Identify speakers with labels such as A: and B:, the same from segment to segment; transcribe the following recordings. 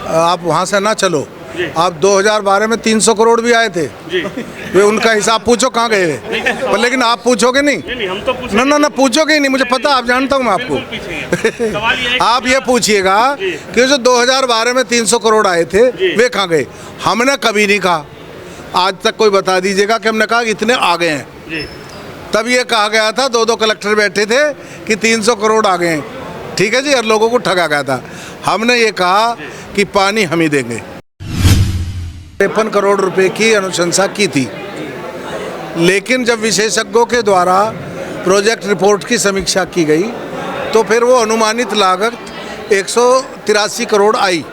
A: आप वहाँ से ना चलो। आप 2012 में 300 करोड़ भी आए थे वे, उनका हिसाब पूछो कहाँ गए वे। पर लेकिन आप पूछोगे नहीं,
B: हम तो
A: ना पूछोगे ही नहीं, मुझे पता, आप जानता हूँ मैं आपको। आप ये पूछिएगा कि जो 2012 में 300 करोड़ आए थे वे कहाँ गए। हमने कभी नहीं कहा, आज तक कोई बता दीजिएगा कि हमने कहा इतने आ गए हैं। तब ये कहा गया था, दो कलेक्टर बैठे थे कि 300 करोड़ आ गए हैं, ठीक है जी, और लोगों को ठगा गया था। हमने ये कहा कि पानी हम ही देंगे। 53 करोड़ रुपए की अनुशंसा की थी, लेकिन जब विशेषज्ञों के द्वारा प्रोजेक्ट रिपोर्ट की समीक्षा की गई तो फिर वो अनुमानित लागत 183 करोड़ आई।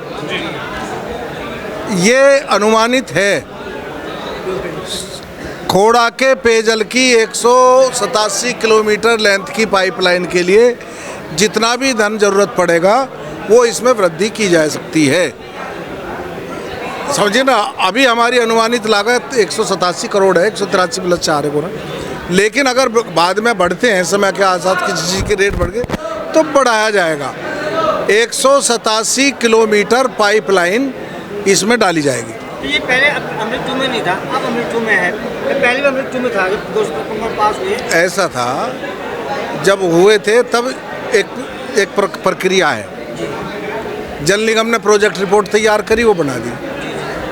A: ये अनुमानित है। खोड़ा के पेयजल की 187 किलोमीटर लेंथ की पाइपलाइन के लिए जितना भी धन जरूरत पड़ेगा वो इसमें वृद्धि की जा सकती है। समझिए ना, अभी हमारी अनुमानित लागत 187 करोड़ है, 183 प्लस 4 है ना। लेकिन अगर बाद में बढ़ते हैं, समय के साथ किसी चीज़ के रेट बढ़ गए तो बढ़ाया जाएगा। 187 किलोमीटर पाइपलाइन इसमें डाली जाएगी।
C: तो ये पहले अमृत 2 में नहीं था, अब अमृत 2 में है। पहले भी अमृत 2 में था, 200 पास हुए।
A: ऐसा था, जब हुए थे तब एक प्रक्रिया है। जल निगम ने प्रोजेक्ट रिपोर्ट तैयार करी, वो बना दी,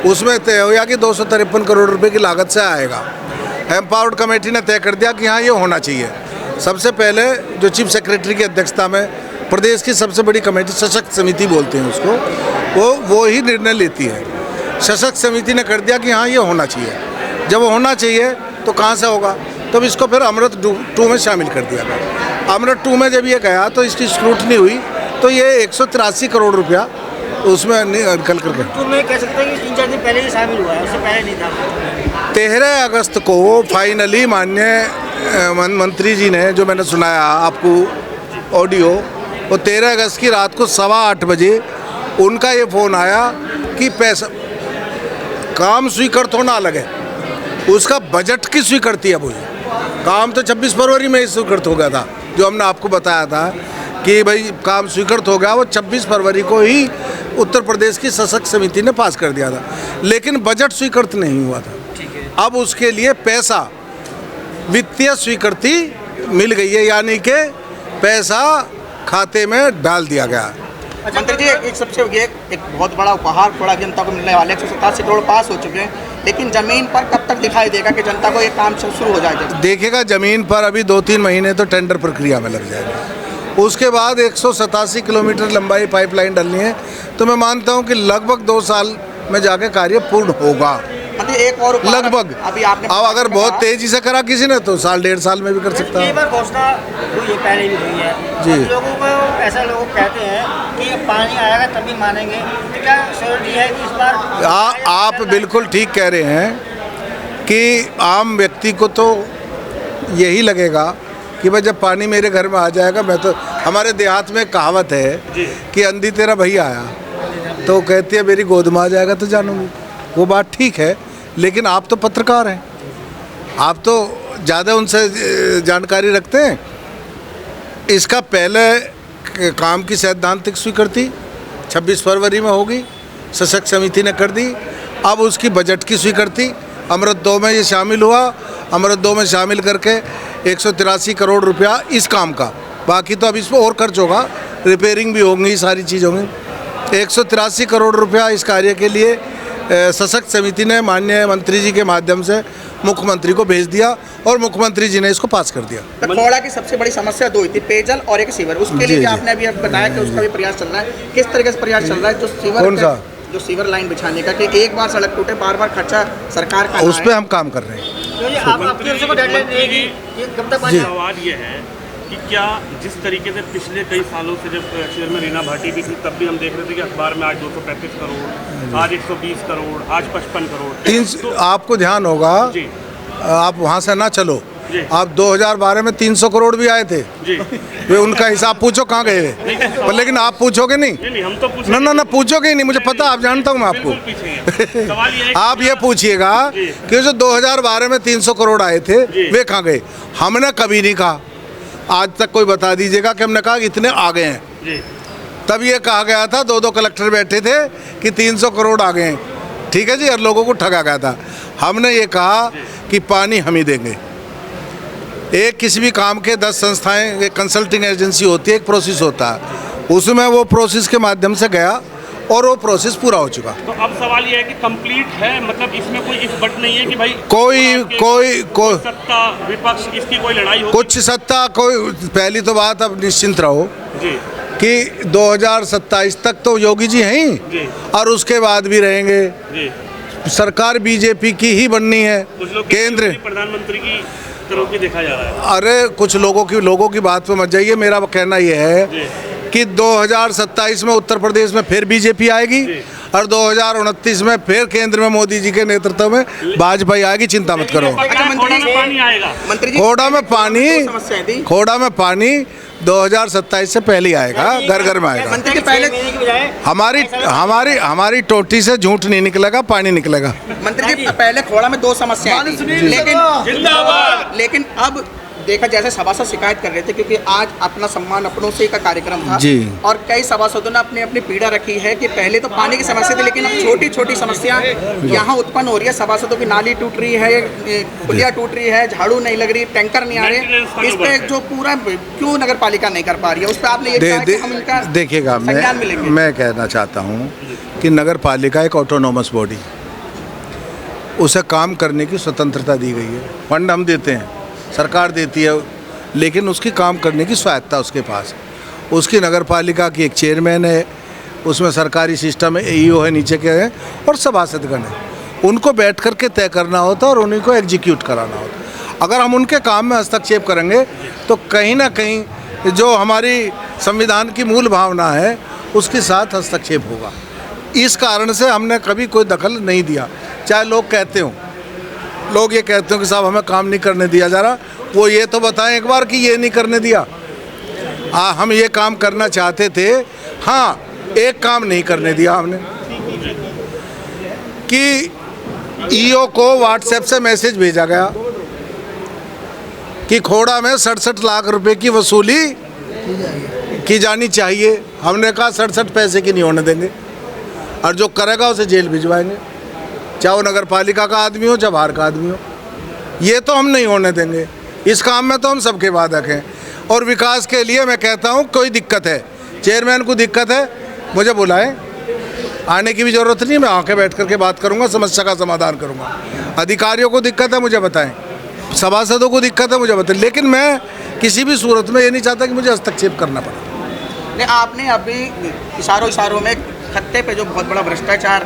A: उसमें तय हो गया कि 253 करोड़ रुपए की लागत से आएगा। एम्पावर्ड कमेटी ने तय कर दिया कि हाँ ये होना चाहिए। सबसे पहले जो चीफ सेक्रेटरी की अध्यक्षता में प्रदेश की सबसे बड़ी कमेटी, सशक्त समिति बोलते हैं उसको, वो ही निर्णय लेती है। सशक्त समिति ने कर दिया कि हाँ ये होना चाहिए। जब वो होना चाहिए तो कहाँ से होगा, तब इसको फिर अमृत 2 में शामिल कर दिया गया। अमृत 2 में जब ये गया तो इसकी स्क्रूटनी हुई तो ये 183 करोड़ रुपया उसमें निकल कर गया।
C: तो मैं कह सकता हूँ कि 3-4 दिन पहले ही शामिल हुआ है, उससे पहले नहीं था।
A: 13 अगस्त को फाइनली माननीय मंत्री जी ने, जो मैंने सुनाया आपको ऑडियो, वो 13 अगस्त की रात को 8:15 बजे उनका ये फ़ोन आया कि पैसा काम स्वीकृत होना लगे, उसका बजट की स्वीकृति है। वो काम तो 26 फरवरी में ही स्वीकृत हो गया था, जो हमने आपको बताया था कि भाई काम स्वीकृत हो गया, वो 26 फरवरी को ही उत्तर प्रदेश की सशक्त समिति ने पास कर दिया था, लेकिन बजट स्वीकृत नहीं हुआ था। अब उसके लिए पैसा, वित्तीय स्वीकृति मिल गई है, यानी कि पैसा खाते में डाल दिया गया।
D: मंत्री जी, एक सबसे एक बहुत बड़ा उपहार थोड़ा जनता को मिलने वाले 187 करोड़ पास हो चुके हैं, लेकिन जमीन पर कब तक दिखाई देगा कि जनता को ये काम शुरू हो जाएगा?
A: देखिएगा, जमीन पर अभी 2-3 महीने तो टेंडर प्रक्रिया में लग जाएगा। उसके बाद 187 किलोमीटर लंबाई पाइपलाइन डालनी है, तो मैं मानता हूं कि लगभग 2 साल में जाके कार्य पूर्ण होगा।
D: एक और
A: लगभग।
D: अभी आपने
A: अब अगर बहुत तेजी से करा किसी ने तो 1.5 साल में भी कर सकता है।
C: कई बार घोषणा हुई है, पहले भी हुई है जी। लोगों को ऐसा लोग कहते हैं कि पानी आएगा तभी मानेंगे, तो क्या श्योरिटी है कि इस बार?
A: आप बिल्कुल ठीक कह रहे हैं कि आम व्यक्ति को तो यही लगेगा कि भाई जब पानी मेरे घर में आ जाएगा, मैं तो, हमारे देहात में कहावत है कि अंधी तेरा भैया आया, तो कहती है मेरी गोद में आ जाएगा तो जानूंगी। वो बात ठीक है, लेकिन आप तो पत्रकार हैं, आप तो ज़्यादा उनसे जानकारी रखते हैं। इसका पहले काम की सैद्धांतिक स्वीकृति 26 फरवरी में होगी, सशक्त समिति ने कर दी। अब उसकी बजट की स्वीकृति अमृत 2 में ये शामिल हुआ। अमृत 2 में शामिल करके 183 करोड़ रुपया इस काम का, बाकी तो अब इसमें और खर्च होगा, रिपेयरिंग भी होंगी, सारी चीज़ होंगी। 183 करोड़ रुपया इस कार्य के लिए सशक्त समिति ने माननीय मंत्री जी के माध्यम से मुख्यमंत्री को भेज दिया और मुख्यमंत्री जी ने इसको पास कर दिया।
D: खोड़ा की सबसे बड़ी समस्या 2 थी, पेयजल और एक सीवर। उसके लिए भी आपने अभी बताया कि उसका भी प्रयास चल रहा है। किस तरीके से प्रयास चल रहा है? जो सीवर,
A: कौन सा?
D: जो सीवर लाइन बिछाने का, कि एक बार सड़क टूटे, बार खर्चा सरकार का,
A: उस पर हम काम कर रहे हैं।
B: सवाल ये है कि क्या जिस तरीके से पिछले कई सालों से जब शहर में रीना भाटी भी थी, तब भी हम देख रहे थे कि अखबार में आज 235 करोड़, आज 120 करोड़, आज 55 करोड़।
A: तो आपको ध्यान होगा, आप वहाँ से ना चलो, आप 2012 में 300 करोड़ भी आए थे वे, उनका हिसाब पूछो कहाँ गए वे। पर लेकिन आप पूछोगे नहीं,
B: हम तो
A: ना पूछोगे ही नहीं, मुझे पता, आप जानता हूँ मैं आपको। आप ये पूछिएगा कि जो 2012 में 300 करोड़ आए थे वे कहाँ गए। हमने कभी नहीं कहा, आज तक कोई बता दीजिएगा कि हमने कहा इतने आ गए हैं। तब ये कहा गया था, 2 कलेक्टर बैठे थे कि 300 करोड़ आ गए, ठीक है जी, और लोगों को ठगा गया था। हमने ये कहा कि पानी हम ही देंगे। एक किसी भी काम के 10 संस्थाएं, एक कंसल्टिंग एजेंसी होती है, एक प्रोसेस होता है, उसमें वो प्रोसेस के माध्यम से गया और वो प्रोसेस पूरा हो चुका।
B: तो अब सवाल ये है कि कंप्लीट है, मतलब इसमें कोई इस बट नहीं है कि भाई
A: कोई
B: सत्ता विपक्ष इसकी कोई लड़ाई हो,
A: कुछ सत्ता कोई, पहली तो बात अब निश्चिंत रहो
B: जी
A: कि 2027 तक तो योगी जी हैं ही,
B: जी
A: और उसके बाद भी रहेंगे।
B: जी।
A: सरकार बीजेपी की ही बननी है,
B: कुछ लोग
A: केंद्र।
B: प्रधानमंत्री की तरफ भी देखा जा रहा है।
A: अरे कुछ लोगों की बात पे मत जाइए। मेरा कहना यह है कि 2027 में उत्तर प्रदेश में फिर बीजेपी आएगी और 2029 में फिर केंद्र में मोदी जी के नेतृत्व में भाजपा आएगी। चिंता मत करो।
B: पानी आएगा
D: मंत्री जी,
A: खोड़ा में पानी 2027 से पहले ही आएगा, घर घर में आएगा।
D: मंत्री जी पहले
A: हमारी टोटी से झूठ नहीं निकलेगा, पानी निकलेगा।
D: मंत्री जी पहले खोड़ा में 2 समस्याएं थी, लेकिन अब देखा जैसे सभासद शिकायत कर रहे थे, क्योंकि आज अपना सम्मान अपनों से का कार्यक्रम था
A: जी,
D: और कई सभासदों ने अपनी अपनी पीड़ा रखी है कि पहले तो पानी की समस्या थी, लेकिन अब छोटी छोटी समस्या यहाँ उत्पन्न हो रही है। सभासदों की नाली टूट रही है, पुलिया टूट रही है, झाड़ू नहीं लग रही, टैंकर नहीं आ रहे। इस पे जो पूरा क्यों नगर पालिका नहीं कर पा रही है, उस पर आपने ये कहा कि हम इनका
A: देखिएगा, मैं कहना चाहता हूँ कि नगर पालिका एक ऑटोनोमस बॉडी, उसे काम करने की स्वतंत्रता दी गई है। फंड हम देते हैं, सरकार देती है, लेकिन उसकी काम करने की स्वायत्ता उसके पास है। उसकी नगर पालिका की एक चेयरमैन है, उसमें सरकारी सिस्टम है, EO है, नीचे के हैं और सभासदगण है। उनको बैठ कर के तय करना होता है और उन्हीं को एग्जीक्यूट कराना होता है। अगर हम उनके काम में हस्तक्षेप करेंगे तो कहीं ना कहीं जो हमारी संविधान की मूल भावना है उसके साथ हस्तक्षेप होगा। इस कारण से हमने कभी कोई दखल नहीं दिया। चाहे लोग कहते हों, लोग ये कहते हो कि साहब हमें काम नहीं करने दिया जा रहा, वो ये तो बताएं एक बार कि ये नहीं करने दिया। हम ये काम करना चाहते थे, हाँ, एक काम नहीं करने दिया हमने कि EO को व्हाट्सएप से मैसेज भेजा गया कि खोड़ा में 67 लाख रुपए की वसूली की जानी चाहिए। हमने कहा 67 पैसे की नहीं होने देंगे, और जो करेगा उसे जेल भिजवाएंगे, चाहे वो नगर पालिका का आदमी हो चाहे बाहर का आदमी हो। ये तो हम नहीं होने देंगे। इस काम में तो हम सबके बाधक हैं। और विकास के लिए मैं कहता हूँ, कोई दिक्कत है, चेयरमैन को दिक्कत है, मुझे बुलाएं, आने की भी ज़रूरत नहीं, मैं आके बैठ करके बात करूँगा, समस्या का समाधान करूँगा। अधिकारियों को दिक्कत है मुझे बताएं, सभासदों को दिक्कत है मुझे बताएं, लेकिन मैं किसी भी सूरत में ये नहीं चाहता कि मुझे हस्तक्षेप करना पड़े।
D: नहीं, आपने अभी इशारों में खत्ते पे जो बहुत बड़ा भ्रष्टाचार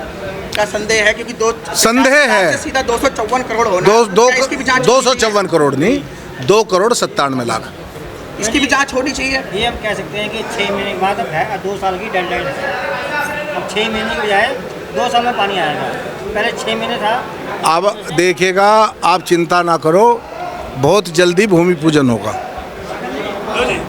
D: का संदेह है, क्योंकि
A: संदेह है,
D: सीधा 254 करोड़ होना,
A: 254 करोड़ नहीं, 2,97 लाख।
D: इसकी भी जांच होनी चाहिए।
C: ये हम कह सकते हैं कि 6 महीने के बाद अब है, 2 साल की डेडलाइन है। अब 6 महीने की बजाय 2 साल में पानी आएगा, पहले 6 महीने था।
A: अब देखिएगा, आप चिंता ना करो, बहुत जल्दी भूमि पूजन होगा।